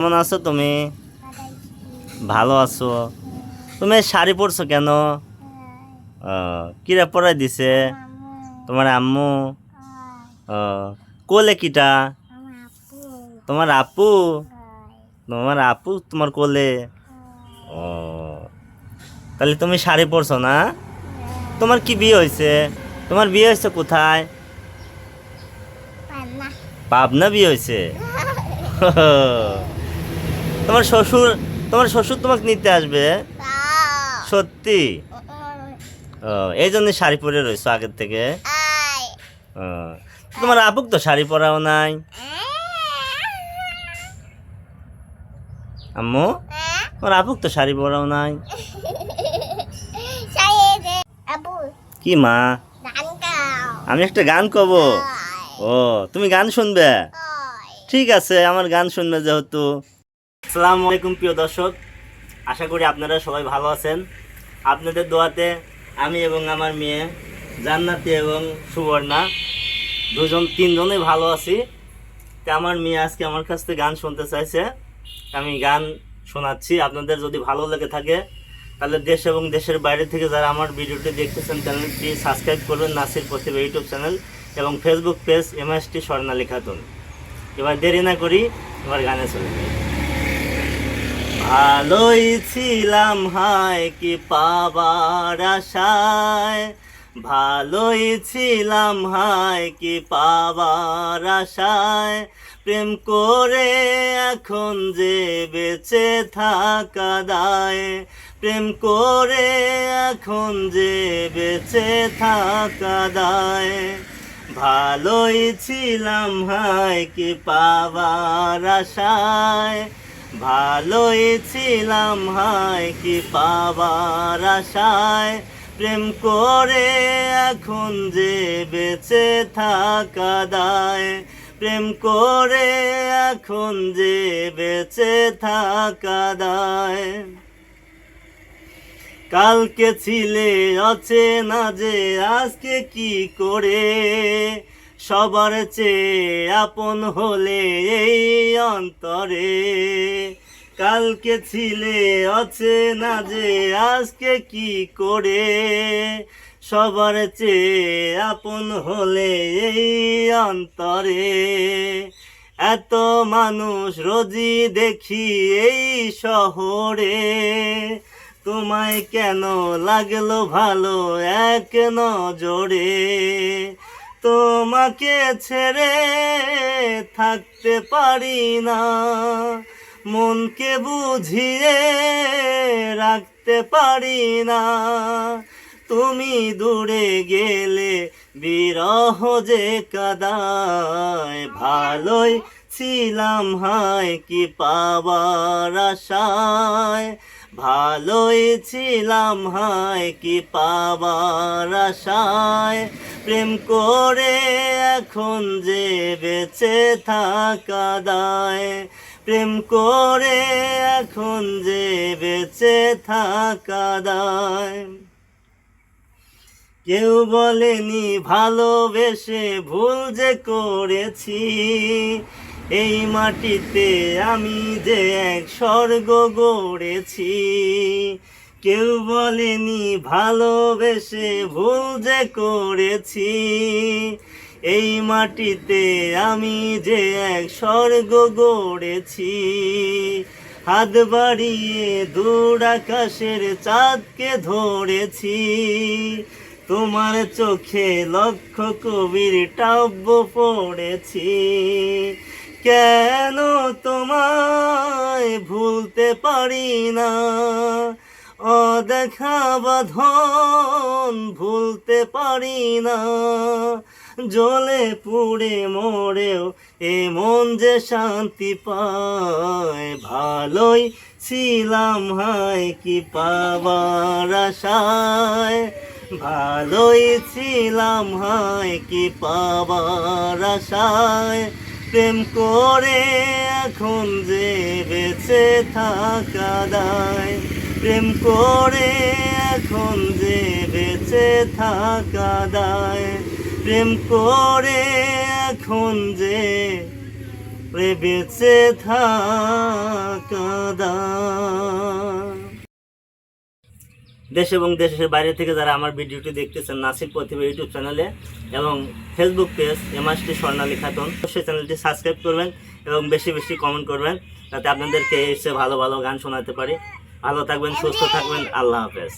কেমন আছো তুমি? ভালো আছো? তুমি শাড়ি পরছো কেন? কিরা পরাই দিছে? তোমার আম্মু? কোলে কিটা? তোমার আপু? তোমার আপু তোমার কোলে? ও, তাহলে তুমি শাড়ি পরছো না? তোমার কি বিয়ে হয়েছে? তোমার বিয়ে হয়েছে কোথায়? পাবনা বিয়ে হয়েছে? তোমার শ্বশুর তোমার শ্বশুর তোমাকে নিতে আসবে? সত্যি? ও, এই জন্য শাড়ি পরে রয়েছো আগের থেকে? ও, তোমার আপুক তো শাড়ি পরাও নাই। আম্মু, তোমার আপুক তো শাড়ি পরাও নাই। কি মা? আমি একটা গান কব? ও, তুমি গান শুনবে? ঠিক আছে, আমার গান শুনবে যেহেতু। আসসালামু আলাইকুম প্রিয় দর্শক, আশা করি আপনারা সবাই ভালো আছেন। আপনাদের দোয়াতে আমি এবং আমার মেয়ে জান্নাতি এবং সুবর্ণা তিনজনেই ভালো আছি। তো আমার মেয়ে আজকে আমার কাছ থেকে গান শুনতে চাইছে, আমি গান শোনাচ্ছি। আপনাদের যদি ভালো লেগে থাকে তাহলে দেশ এবং দেশের বাইরে থেকে যারা আমার ভিডিওটি দেখতেছেন চ্যানেলটি সাবস্ক্রাইব করবেন, নাসির প্রতিভা ইউটিউব চ্যানেল এবং ফেসবুক পেজ MST স্বর্ণালী খাতুন। এবার দেরি না করি, এবার গানে চলে যাই। ভালোই ছিলাম হায় কি পাবার আশায়, ভালোই ছিলাম হায় কি পাবার আশায়, প্রেম করে এখন যে বেঁচে থাকা দায়, প্রেম করে এখন যে বেঁচে থাকা দায়। ভালোই ছিলাম হায় কি পাবার আশায়, ভালোই ছিলাম হায় কি পাবার আশায়, প্রেম করে এখন যে বেঁচে থাকা দায়, প্রেম করে এখন যে বেঁচে থাকা দায়। কালকে ছিলে অচেনা যে আজকে কি করে, সবার চেয়ে আপন হলে এই অন্তরে। কালকে ছিলে অচেনা যে আজকে কি করে, সবার চেয়ে আপন হলে এই অন্তরে। এত মানুষ রোজই দেখি এই শহরে, তোমায় কেন লাগলো ভালো এক নজরে। তোমাকে ছেড়ে থাকতে পারি না, মনকে বুঝিয়ে রাখতে পারি না। তুমি দূরে গেলে বিরহ যে কাদায়, ভালোই ছিলাম হায় কি পাবার আশায়, ভালোই ছিলাম হায় কি পাবার আশায়, প্রেম করে এখন যে বেঁচে থাকা দায়, প্রেম করে এখন যে বেঁচে থাকা দায়। কেউ বলেনি ভালোবেসে ভুল যে করেছি, এই মাটিতে আমি যে এক স্বর্গ গড়েছি। কেউ বলেনি ভালোবেসে ভুল যে করেছি, এই মাটিতে আমি যে এক স্বর্গ গড়েছি। হাত বাড়িয়ে দূর আকাশের চাঁদকে ধরেছি, তোমার চোখে লক্ষ কবির কাব্য পড়েছি। কেন তোমায় ভুলতে পারি না, অদেখা বাঁধন ভুলতে পারি না। জ্বলে পুড়ে মরেও এ মন যে শান্তি পায়, ভালোই ছিলাম হায় কি পাবার আশায়, ভালোই ছিলাম হায় কি পাবার আশায়, প্রেম করে এখন যে বেঁচে থাকা দায়, প্রেম করে এখন যে বেঁচে থাকা দায়, প্রেম করে এখন যে রে বেঁচে থাকা দান। দেশ এবং দেশের বাইরে থেকে যারা আমার ভিডিওটি দেখতেছেন নাসির প্রতিভা ইউটিউব চ্যানেলে এবং ফেসবুক পেজ এমআরটি স্বর্ণালী খাতুন, সেই চ্যানেলটি সাবস্ক্রাইব করবেন এবং বেশি বেশি কমেন্ট করবেন, যাতে আপনাদেরকে এসে ভালো ভালো গান শোনাতে পারি। ভালো থাকবেন, সুস্থ থাকবেন, আল্লাহ হাফেজ।